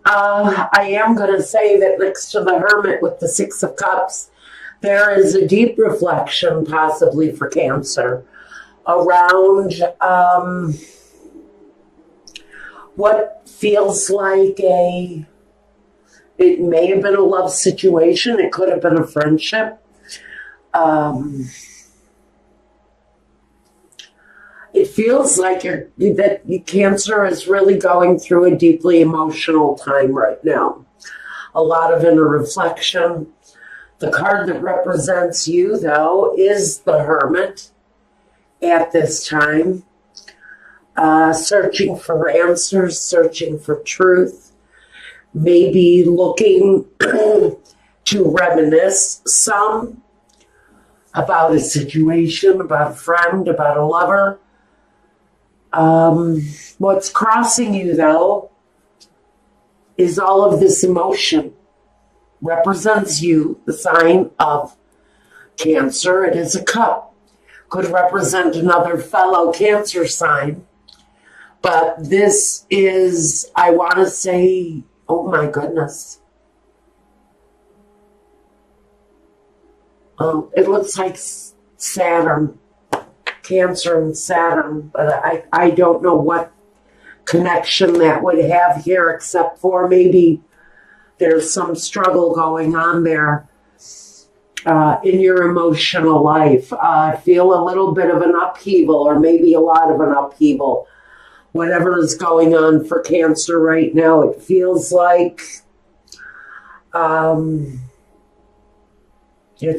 I am going to say that next to the Hermit with the Six of Cups, there is a deep reflection, possibly for Cancer, around what feels like it may have been a love situation, it could have been a friendship. It feels like Cancer is really going through a deeply emotional time right now. A lot of inner reflection. The card that represents you, though, is the Hermit at this time. Searching for answers, searching for truth, maybe looking to reminisce some about a situation, about a friend, about a lover. What's crossing you, though, is all of this emotion. Represents you, the sign of Cancer. It is a cup. Could represent another fellow Cancer sign. But this is, I want to say, oh my goodness. It looks like Saturn. Cancer and Saturn, but I don't know what connection that would have here, except for maybe there's some struggle going on there in your emotional life. I feel a little bit of an upheaval, or maybe a lot of an upheaval. Whatever is going on for Cancer right now, it feels like you're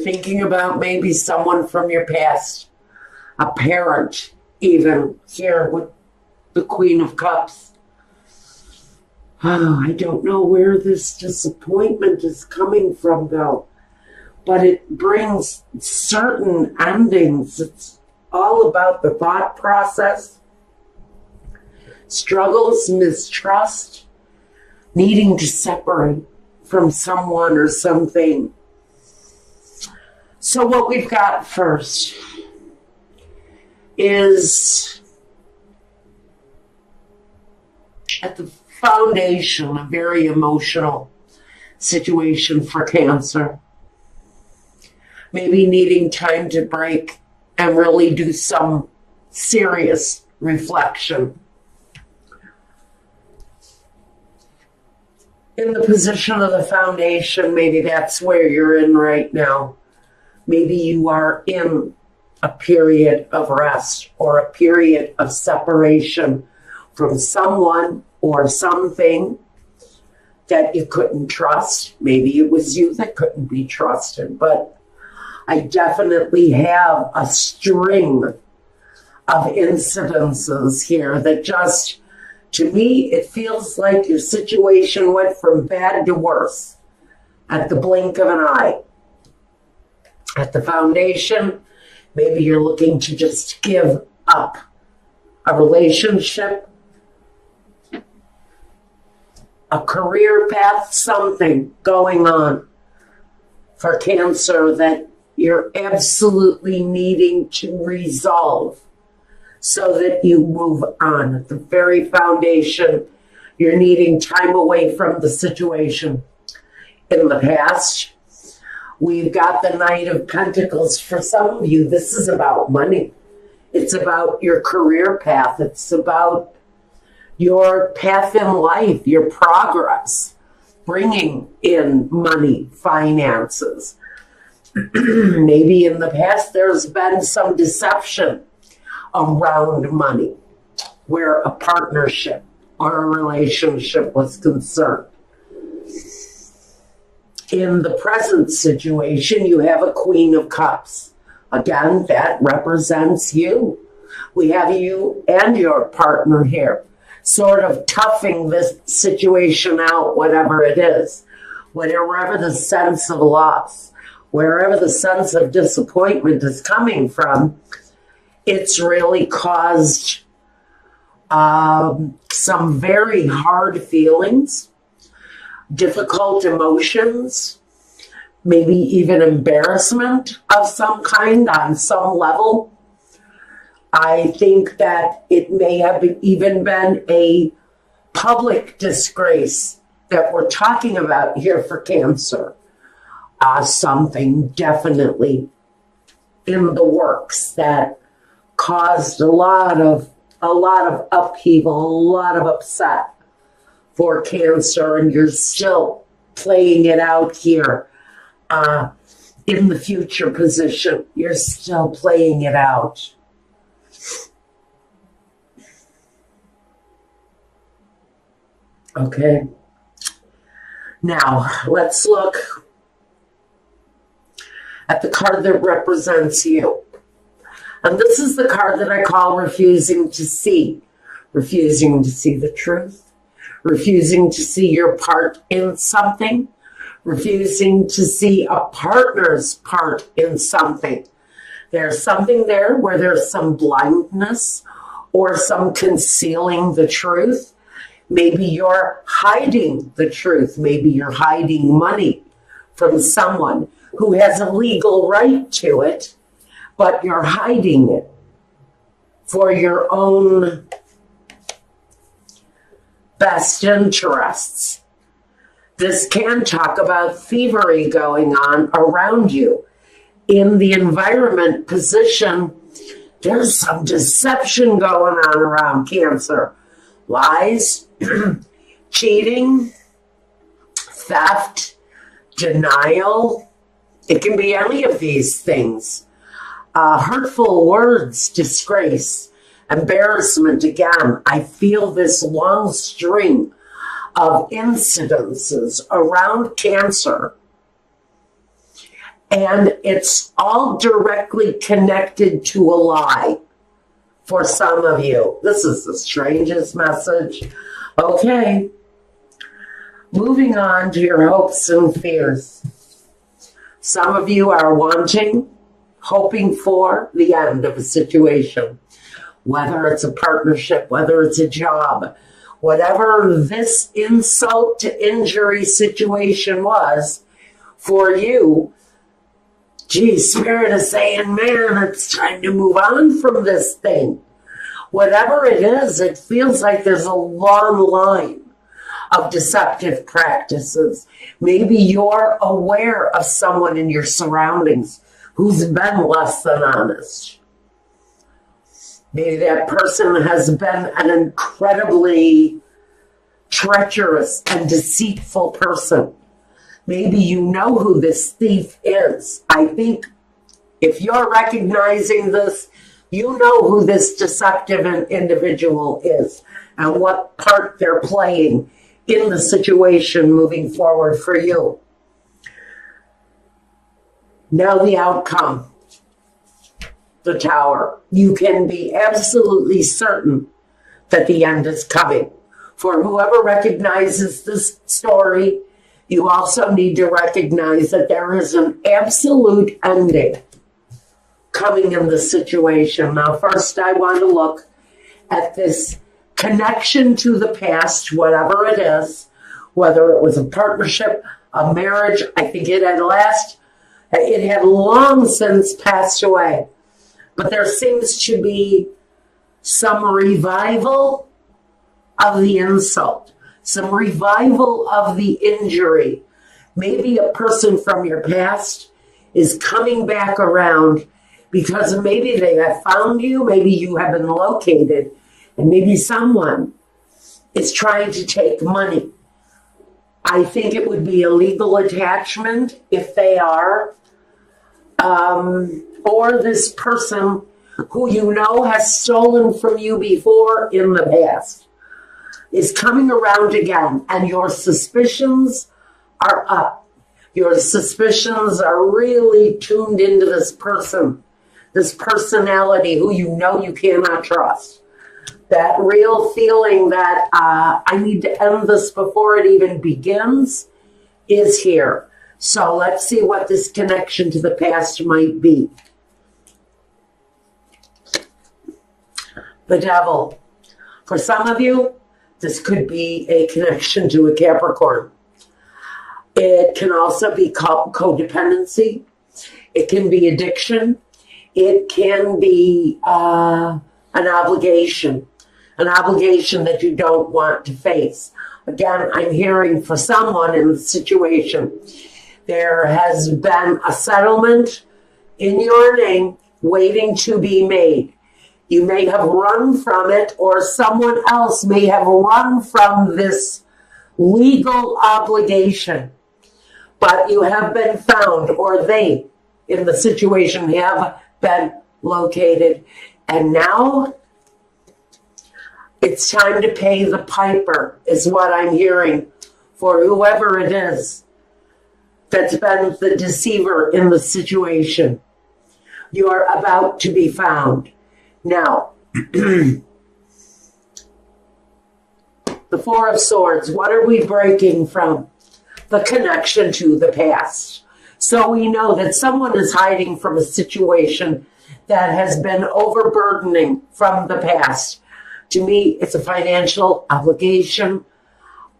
thinking about maybe someone from your past. A parent, even here with the Queen of Cups. Oh, I don't know where this disappointment is coming from, though, but it brings certain endings. It's all about the thought process, struggles, mistrust, needing to separate from someone or something. So what we've got first is at the foundation a very emotional situation for Cancer. Maybe needing time to break and really do some serious reflection. In the position of the foundation, maybe that's where you're in right now. Maybe you are in a period of rest or a period of separation from someone or something that you couldn't trust. Maybe it was you that couldn't be trusted, but I definitely have a string of incidences here that just, to me, it feels like your situation went from bad to worse at the blink of an eye. At the foundation, maybe you're looking to just give up a relationship, a career path, something going on for Cancer that you're absolutely needing to resolve so that you move on. At the very foundation, you're needing time away from the situation. In the past, we've got the Knight of Pentacles. For some of you, this is about money. It's about your career path. It's about your path in life, your progress, bringing in money, finances. Maybe in the past there's been some deception around money where a partnership or a relationship was concerned. In the present situation, you have a Queen of Cups. Again, that represents you. We have you and your partner here, sort of toughing this situation out, whatever it is. Wherever the sense of loss, wherever the sense of disappointment is coming from, it's really caused some very hard feelings, difficult emotions, maybe even embarrassment of some kind on some level. I think that it may have even been a public disgrace that we're talking about here for Cancer. Something definitely in the works that caused a lot of upheaval, a lot of upset for Cancer, and you're still playing it out here in the future position. You're still playing it out. Okay. Now, let's look at the card that represents you. And this is the card that I call refusing to see. Refusing to see the truth. Refusing to see your part in something. Refusing to see a partner's part in something. There's something there where there's some blindness or some concealing the truth. Maybe you're hiding the truth. Maybe you're hiding money from someone who has a legal right to it, but you're hiding it for your own best interests. This can talk about thievery going on around you. In the environment position, there's some deception going on around Cancer. Lies, cheating, theft, denial. It can be any of these things. Hurtful words, disgrace, embarrassment. Again, I feel this long string of incidences around Cancer, and it's all directly connected to a lie. For some of you, this is the strangest message. Okay, moving on to your hopes and fears. Some of you are hoping for the end of a situation, whether it's a partnership, whether it's a job, whatever this insult to injury situation was for you. Gee, Spirit is saying, man, it's time to move on from this thing. Whatever it is, it feels like there's a long line of deceptive practices. Maybe you're aware of someone in your surroundings who's been less than honest. Maybe that person has been an incredibly treacherous and deceitful person. Maybe you know who this thief is. I think if you're recognizing this, you know who this deceptive individual is and what part they're playing in the situation moving forward for you. Now the outcome, the Tower. You can be absolutely certain that the end is coming. For whoever recognizes this story, you also need to recognize that there is an absolute ending coming in the situation. Now, first, I want to look at this connection to the past, whatever it is, whether it was a partnership, a marriage. I think it had long since passed away. But there seems to be some revival of the insult, some revival of the injury. Maybe a person from your past is coming back around because maybe they have found you, maybe you have been located, and maybe someone is trying to take money. I think it would be a legal attachment if they are, or this person who you know has stolen from you before in the past is coming around again, and your suspicions are up. Your suspicions are really tuned into this person, this personality who you know you cannot trust. That real feeling that I need to end this before it even begins is here. So let's see what this connection to the past might be. The Devil. For some of you, this could be a connection to a Capricorn. It can also be codependency. It can be addiction. It can be an obligation that you don't want to face. Again, I'm hearing for someone in the situation, there has been a settlement in your name waiting to be made. You may have run from it, or someone else may have run from this legal obligation, but you have been found, or they in the situation have been located. And now it's time to pay the piper, is what I'm hearing, for whoever it is that's been the deceiver in the situation. You are about to be found. Now, the Four of Swords, what are we breaking from? The connection to the past. So we know that someone is hiding from a situation that has been overburdening from the past. To me, it's a financial obligation.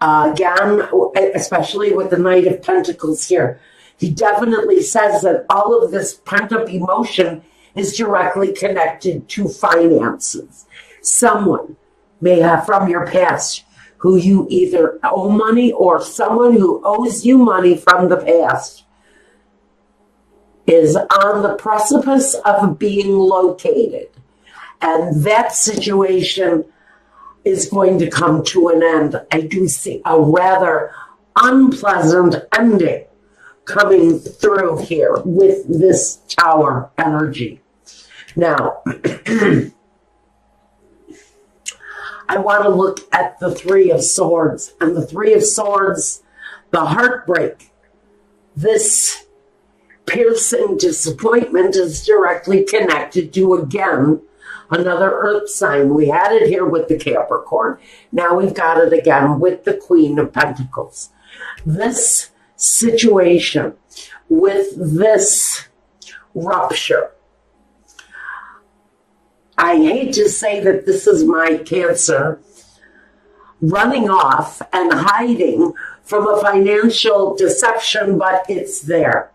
Again, especially with the Knight of Pentacles here. He definitely says that all of this pent-up emotion is directly connected to finances. Someone may have from your past who you either owe money, or someone who owes you money from the past is on the precipice of being located. And that situation is going to come to an end. I do see a rather unpleasant ending coming through here with this Tower energy. Now, I want to look at the Three of Swords. And the Three of Swords, the heartbreak, this piercing disappointment is directly connected to, again, another earth sign. We had it here with the Capricorn. Now we've got it again with the Queen of Pentacles. This situation with this rupture, I hate to say that this is my Cancer, running off and hiding from a financial deception, but it's there.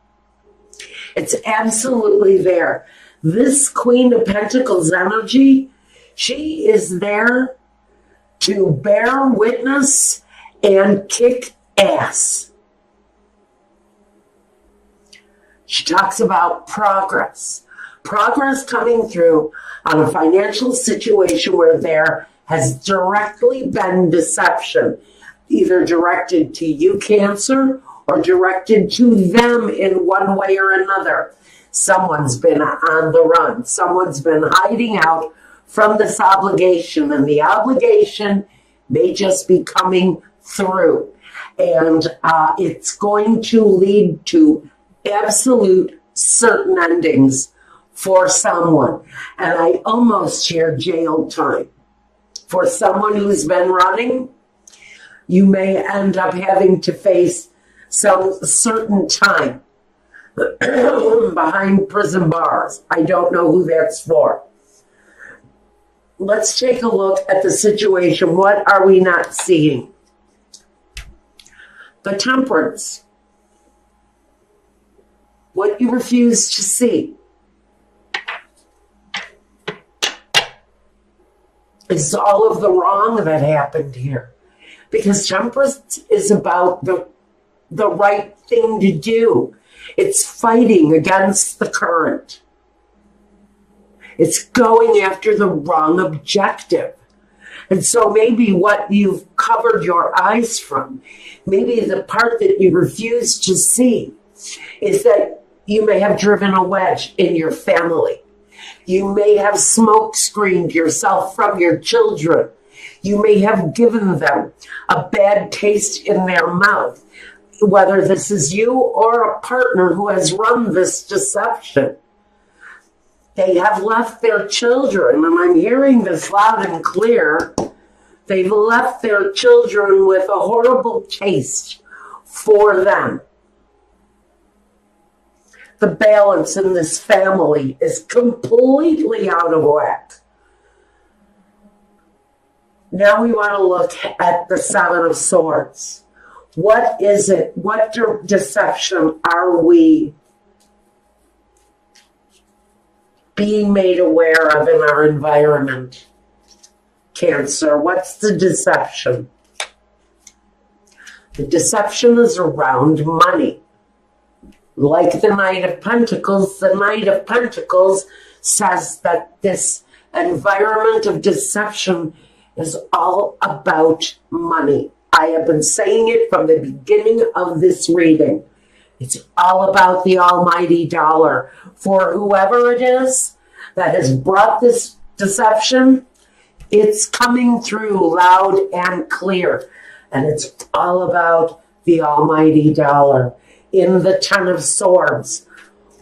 It's absolutely there. This Queen of Pentacles energy, she is there to bear witness and kick ass. She talks about progress. Progress coming through on a financial situation where there has directly been deception, either directed to you, Cancer, or directed to them in one way or another. Someone's been on the run. Someone's been hiding out from this obligation, and the obligation may just be coming through. And it's going to lead to absolute certain endings for someone. And I almost hear jail time. For someone who's been running, you may end up having to face some certain time behind prison bars. I don't know who that's for. Let's take a look at the situation. What are we not seeing? The Temperance. What you refuse to see is all of the wrong that happened here. Because Temperance is about the right thing to do. It's fighting against the current. It's going after the wrong objective. And so maybe what you've covered your eyes from, maybe the part that you refuse to see, is that you may have driven a wedge in your family. You may have smoke screened yourself from your children. You may have given them a bad taste in their mouth, whether this is you or a partner who has run this deception. They have left their children, and I'm hearing this loud and clear, they've left their children with a horrible taste for them. The balance in this family is completely out of whack. Now we want to look at the Seven of Swords. What is it? What deception are we being made aware of in our environment? Cancer, what's the deception? The deception is around money. Like the Knight of Pentacles says that this environment of deception is all about money. I have been saying it from the beginning of this reading. It's all about the almighty dollar. For whoever it is that has brought this deception, it's coming through loud and clear. And it's all about the almighty dollar. In the Ten of Swords,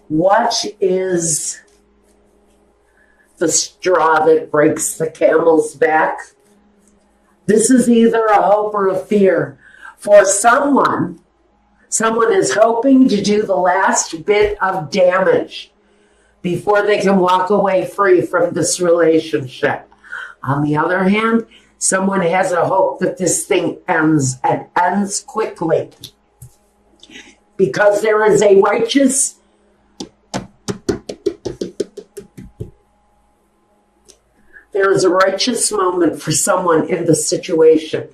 what is the straw that breaks the camel's back? This is either a hope or a fear. For someone is hoping to do the last bit of damage before they can walk away free from this relationship. On the other hand, someone has a hope that this thing ends and ends quickly. Because there is a righteous moment for someone in the situation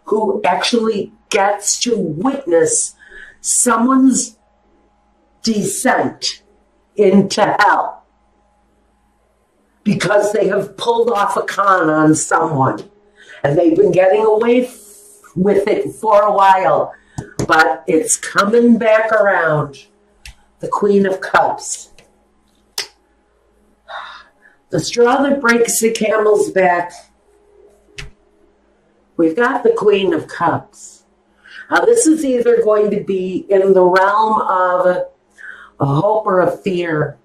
who actually gets to witness someone's descent into hell because they have pulled off a con on someone and they've been getting away with it for a while, but it's coming back around. The Queen of Cups. The straw that breaks the camel's back. We've got the Queen of Cups. Now, this is either going to be in the realm of a hope or a fear.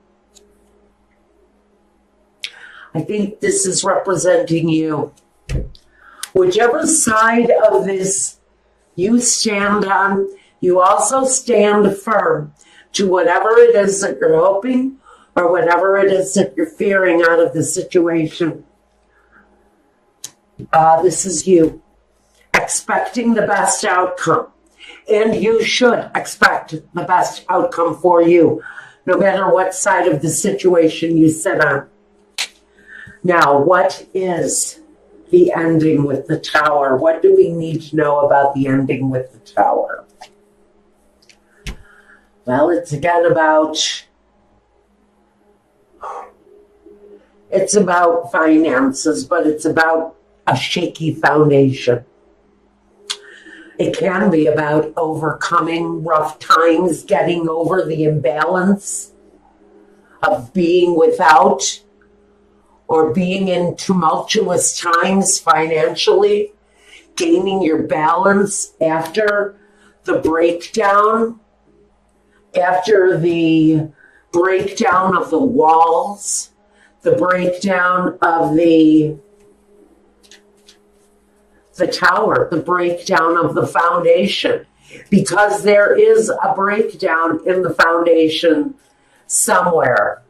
I think this is representing you. Whichever side of this you stand on, you also stand firm to whatever it is that you're hoping or whatever it is that you're fearing out of the situation. This is you expecting the best outcome. And you should expect the best outcome for you, no matter what side of the situation you sit on. Now, what is the ending with the Tower? What do we need to know about the ending with the Tower? Well, it's again about finances, but it's about a shaky foundation. It can be about overcoming rough times, getting over the imbalance of being without or being in tumultuous times financially, gaining your balance after the breakdown, of the walls, the breakdown of the Tower, the breakdown of the foundation, because there is a breakdown in the foundation somewhere.